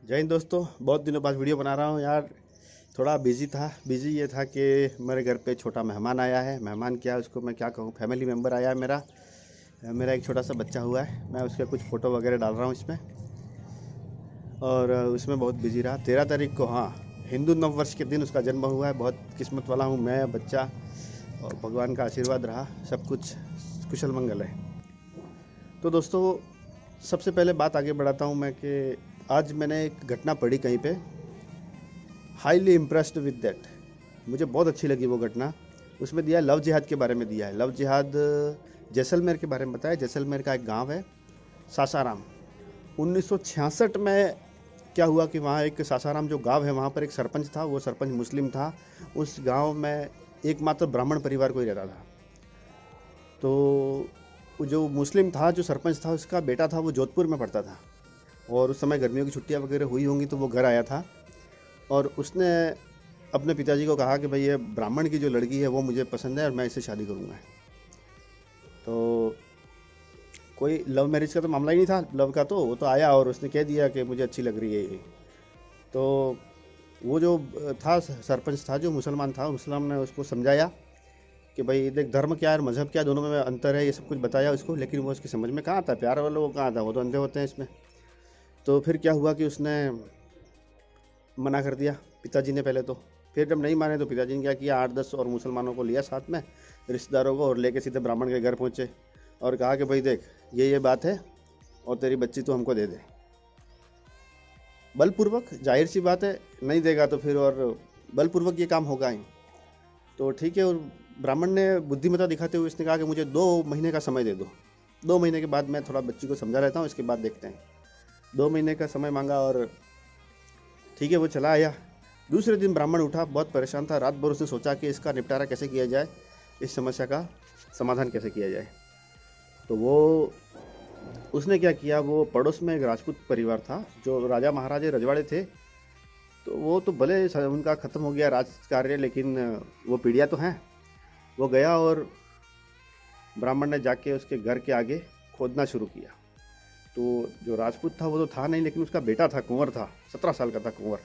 जय हिंद दोस्तों। बहुत दिनों बाद वीडियो बना रहा हूँ यार। थोड़ा बिजी था। बिजी ये था कि मेरे घर पे छोटा मेहमान आया है। मेहमान क्या, उसको मैं क्या कहूँ, फैमिली मेम्बर आया है मेरा। मेरा एक छोटा सा बच्चा हुआ है। मैं उसके कुछ फ़ोटो वगैरह डाल रहा हूँ इसमें, और उसमें बहुत बिजी रहा। 13 तारीख को, हाँ, हिंदू नव वर्ष के दिन उसका जन्म हुआ है। बहुत किस्मत वाला हूँ मैं, बच्चा, और भगवान का आशीर्वाद रहा, सब कुछ कुशल मंगल है। तो दोस्तों, सबसे पहले बात आगे बढ़ाता हूँ मैं कि आज मैंने एक घटना पढ़ी कहीं पे, हाईली इम्प्रेस्ड विद दैट। मुझे बहुत अच्छी लगी वो घटना। उसमें दिया है लव जिहाद के बारे में, दिया है लव जिहाद जैसलमेर के बारे में बताया। जैसलमेर का एक गांव है सासाराम। 1966 में क्या हुआ कि वहाँ एक सासाराम जो गांव है, वहाँ पर एक सरपंच था। वो सरपंच मुस्लिम था। उस गांव में एकमात्र ब्राह्मण परिवार कोई रहता था। तो वो जो मुस्लिम था, जो सरपंच था, उसका बेटा था, वो जोधपुर में पढ़ता था। और उस समय गर्मियों की छुट्टियाँ वगैरह हुई होंगी, तो वो घर आया था। और उसने अपने पिताजी को कहा कि भाई, ये ब्राह्मण की जो लड़की है वो मुझे पसंद है और मैं इससे शादी करूँगा। तो कोई लव मैरिज का तो मामला ही नहीं था, लव का। तो वो तो आया और उसने कह दिया कि मुझे अच्छी लग रही है ये। तो वो जो था सरपंच था, जो मुसलमान था, मुसलमान ने उसको समझाया कि भाई देख, धर्म क्या है, मज़हब क्या है, दोनों में अंतर है, ये सब कुछ बताया उसको। लेकिन वो उसकी समझ में कहाँ आता, प्यार वालों को कहाँ आता, वो तो अंधे होते हैं इसमें। तो फिर क्या हुआ कि उसने मना कर दिया पिताजी ने पहले तो। फिर जब नहीं माने तो पिताजी ने क्या किया, 8-10 और मुसलमानों को लिया साथ में, रिश्तेदारों को, और लेके सीधे ब्राह्मण के घर पहुँचे और कहा कि भाई देख, ये बात है और तेरी बच्ची तो हमको दे दे। बलपूर्वक, जाहिर सी बात है, नहीं देगा तो फिर और बलपूर्वक ये काम होगा ही। तो ठीक है। और ब्राह्मण ने बुद्धिमत्ता दिखाते हुए इसने कहा कि मुझे 2 महीने का समय दे दो। 2 महीने के बाद मैं थोड़ा बच्ची को समझा रहता हूँ, इसके बाद देखते हैं। 2 महीने का समय मांगा और ठीक है, वो चला आया। दूसरे दिन ब्राह्मण उठा, बहुत परेशान था। रात भर उसने सोचा कि इसका निपटारा कैसे किया जाए, इस समस्या का समाधान कैसे किया जाए। तो वो उसने क्या किया, वो पड़ोस में एक राजपूत परिवार था, जो राजा महाराजे रजवाड़े थे। तो वो तो भले उनका ख़त्म हो गया राज कार्य, लेकिन वो पीढ़ियाँ तो हैं। वो गया और ब्राह्मण ने जाके उसके घर के आगे खोदना शुरू किया। तो जो राजपूत था वो तो था नहीं, लेकिन उसका बेटा था, कुंवर था, 17 साल का था कुंवर।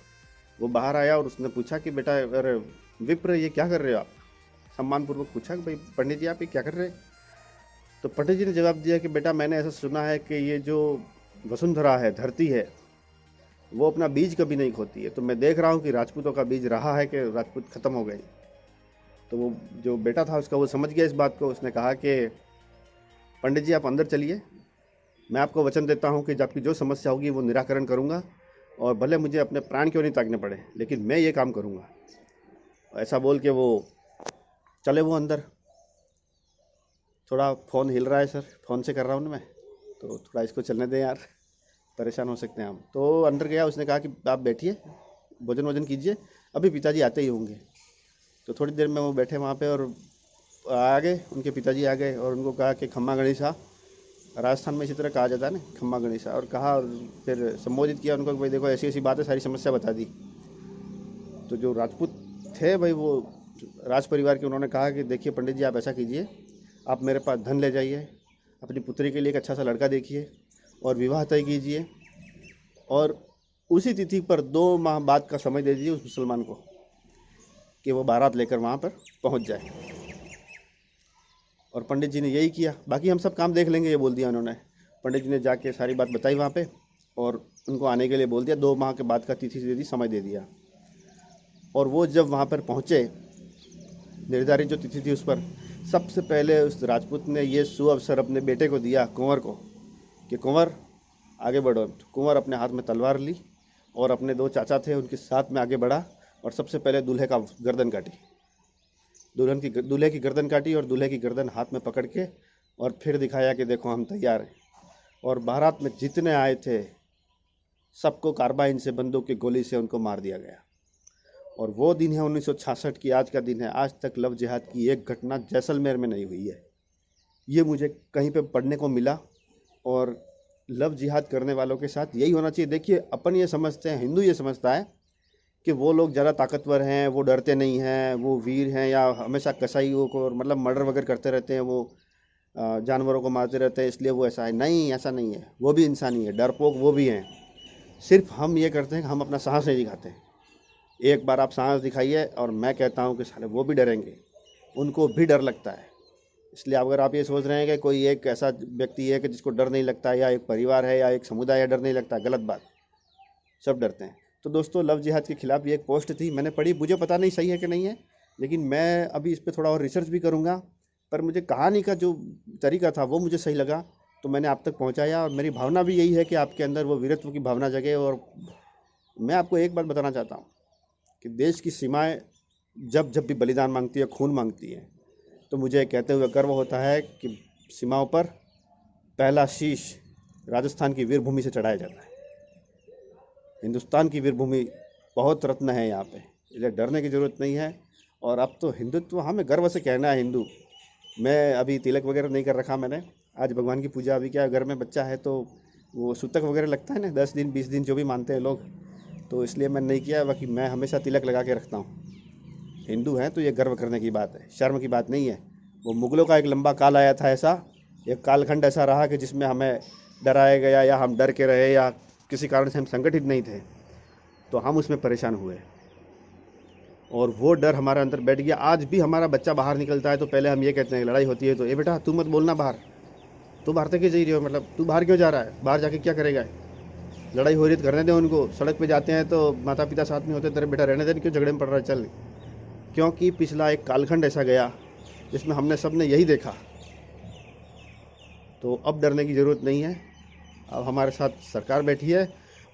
वो बाहर आया और उसने पूछा कि बेटा, अरे विप्र, ये क्या कर रहे हो आप? सम्मानपूर्वक पूछा कि भाई पंडित जी, आप ये क्या कर रहे हैं? तो पंडित जी ने जवाब दिया कि बेटा, मैंने ऐसा सुना है कि ये जो वसुंधरा है, धरती है, वो अपना बीज कभी नहीं खोती है। तो मैं देख रहा हूँ कि राजपूतों का बीज रहा है कि राजपूत खत्म हो गए। तो वो जो बेटा था उसका, वो समझ गया इस बात को। उसने कहा कि पंडित जी, आप अंदर चलिए, मैं आपको वचन देता हूँ कि आपकी जो समस्या होगी वो निराकरण करूँगा, और भले मुझे अपने प्राण क्यों नहीं त्यागने पड़े, लेकिन मैं ये काम करूँगा। ऐसा बोल के वो चले वो अंदर। थोड़ा फ़ोन हिल रहा है सर, फ़ोन से कर रहा हूँ ना मैं, तो थोड़ा इसको चलने दें यार, परेशान हो सकते हैं हम। तो अंदर गया, उसने कहा कि आप बैठिए, भोजन वोजन कीजिए, अभी पिताजी आते ही होंगे। तो थोड़ी देर में वो बैठे वहाँ पे, और आ गए, उनके पिताजी आ गए और उनको कहा कि खम्मा गणेशा, राजस्थान में इसी तरह कहा जाता है ना, खम्मा गणेशा, और कहा, और फिर संबोधित किया उनको कि भाई देखो, ऐसी ऐसी बात है, सारी समस्या बता दी। तो जो राजपूत थे भाई, वो राज परिवार के, उन्होंने कहा कि देखिए पंडित जी, आप ऐसा कीजिए, आप मेरे पास धन ले जाइए, अपनी पुत्री के लिए एक अच्छा सा लड़का देखिए और विवाह तय कीजिए, और उसी तिथि पर 2 माह बाद का समय दे दीजिए उस मुसलमान को कि वो बारात लेकर वहाँ पर पहुँच जाए। और पंडित जी ने यही किया। बाकी हम सब काम देख लेंगे, ये बोल दिया उन्होंने। पंडित जी ने जाके सारी बात बताई वहाँ पे, और उनको आने के लिए बोल दिया। 2 माह के बाद का तिथि दे दी, समय दे दिया। और वो जब वहाँ पर पहुँचे, निर्धारित जो तिथि थी उस पर, सबसे पहले उस राजपूत ने ये सुअवसर अपने बेटे को दिया, कुंवर को, कि कुंवर आगे बढ़ो। कुंवर अपने हाथ में तलवार ली और अपने 2 चाचा थे उनके साथ में आगे बढ़ा, और सबसे पहले दूल्हे का गर्दन काटी। दूल्हे की गर्दन काटी, और दूल्हे की गर्दन हाथ में पकड़ के, और फिर दिखाया कि देखो, हम तैयार हैं। और बारात में जितने आए थे, सबको कार्बाइन से, बंदूक की गोली से उनको मार दिया गया। और वो दिन है 1966 की, आज का दिन है। आज तक लव जिहाद की एक घटना जैसलमेर में नहीं हुई है। ये मुझे कहीं पे पढ़ने को मिला। और लव जिहाद करने वालों के साथ यही होना चाहिए। देखिए, अपन ये समझते हैं, हिंदू ये समझता है कि वो लोग ज़्यादा ताकतवर हैं, वो डरते नहीं हैं, वो वीर हैं, या हमेशा कसाईयों को, मतलब मर्डर वगैरह करते रहते हैं, वो जानवरों को मारते रहते हैं, इसलिए वो ऐसा है। नहीं, ऐसा नहीं है। वो भी इंसान ही है, डरपोक वो भी हैं। सिर्फ हम ये करते हैं कि हम अपना साहस नहीं दिखाते हैं। एक बार आप साहस दिखाइए और मैं कहता हूँ कि साले वो भी डरेंगे, उनको भी डर लगता है। इसलिए अगर आप ये सोच रहे हैं कि कोई एक ऐसा व्यक्ति है कि जिसको डर नहीं लगता, या एक परिवार है या एक समुदाय है डर नहीं लगता, गलत बात। सब डरते हैं। तो दोस्तों, लव जिहाद के खिलाफ ये एक पोस्ट थी, मैंने पढ़ी, मुझे पता नहीं सही है कि नहीं है, लेकिन मैं अभी इस पर थोड़ा और रिसर्च भी करूँगा। पर मुझे कहानी का जो तरीका था वो मुझे सही लगा, तो मैंने आप तक पहुँचाया। और मेरी भावना भी यही है कि आपके अंदर वो वीरत्व की भावना जगे। और मैं आपको एक बात बताना चाहता हूँ कि देश की सीमाएं जब जब भी बलिदान मांगती है, खून मांगती है, तो मुझे कहते हुए गर्व होता है कि सीमाओं पर पहला शीश राजस्थान की वीरभूमि से चढ़ाया जाता है। हिंदुस्तान की वीरभूमि बहुत रत्न है यहाँ पे, इसलिए डरने की ज़रूरत नहीं है। और अब तो हिंदुत्व हमें गर्व से कहना है हिंदू। मैं अभी तिलक वगैरह नहीं कर रखा मैंने, आज भगवान की पूजा, अभी क्या घर में बच्चा है तो वो सूतक वगैरह लगता है ना, 10 दिन 20 दिन जो भी मानते हैं लोग, तो इसलिए मैंने नहीं किया। बाकी मैं हमेशा तिलक लगा के रखता हूँ। हिंदू हैं तो ये गर्व करने की बात है, शर्म की बात नहीं है। वो मुगलों का एक लंबा काल आया था, ऐसा एक कालखंड ऐसा रहा कि जिसमें हमें डराया गया, या हम डर के रहे, या किसी कारण से हम संगठित नहीं थे, तो हम उसमें परेशान हुए और वो डर हमारे अंदर बैठ गया। आज भी हमारा बच्चा बाहर निकलता है तो पहले हम ये कहते हैं, लड़ाई होती है तो, ए बेटा तू मत बोलना बाहर, तू बाहर तक क्यों जा रही हो, मतलब तू बाहर क्यों जा रहा है, बाहर जाके क्या करेगा। लड़ाई हो रही है तो करने दे उनको। सड़क पे जाते हैं तो माता पिता साथ में होते हैं, तेरे बेटा रहने दे, क्यों झगड़े में पड़ रहा है, चल। क्योंकि पिछला एक कालखंड ऐसा गया जिसमें हमने सब ने यही देखा। तो अब डरने की ज़रूरत नहीं है। अब हमारे साथ सरकार बैठी है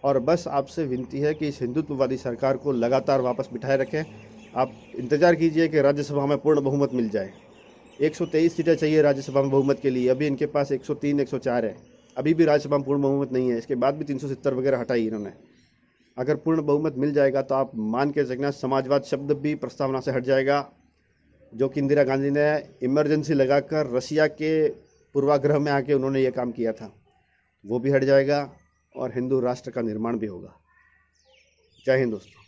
और बस आपसे विनती है कि इस हिंदुत्ववादी सरकार को लगातार वापस बिठाए रखें। आप इंतज़ार कीजिए कि राज्यसभा में पूर्ण बहुमत मिल जाए। 123 सीटें चाहिए राज्यसभा में बहुमत के लिए, अभी इनके पास 103 104 है। अभी भी राज्यसभा में पूर्ण बहुमत नहीं है, इसके बाद भी 370 वगैरह हटाई इन्होंने। अगर पूर्ण बहुमत मिल जाएगा तो आप मान के चलना, समाजवाद शब्द भी प्रस्तावना से हट जाएगा, जो कि इंदिरा गांधी ने इमरजेंसी लगाकर रशिया के पूर्वाग्रह में आके उन्होंने ये काम किया था, वो भी हट जाएगा और हिंदू राष्ट्र का निर्माण भी होगा। जय हिंद दोस्तों।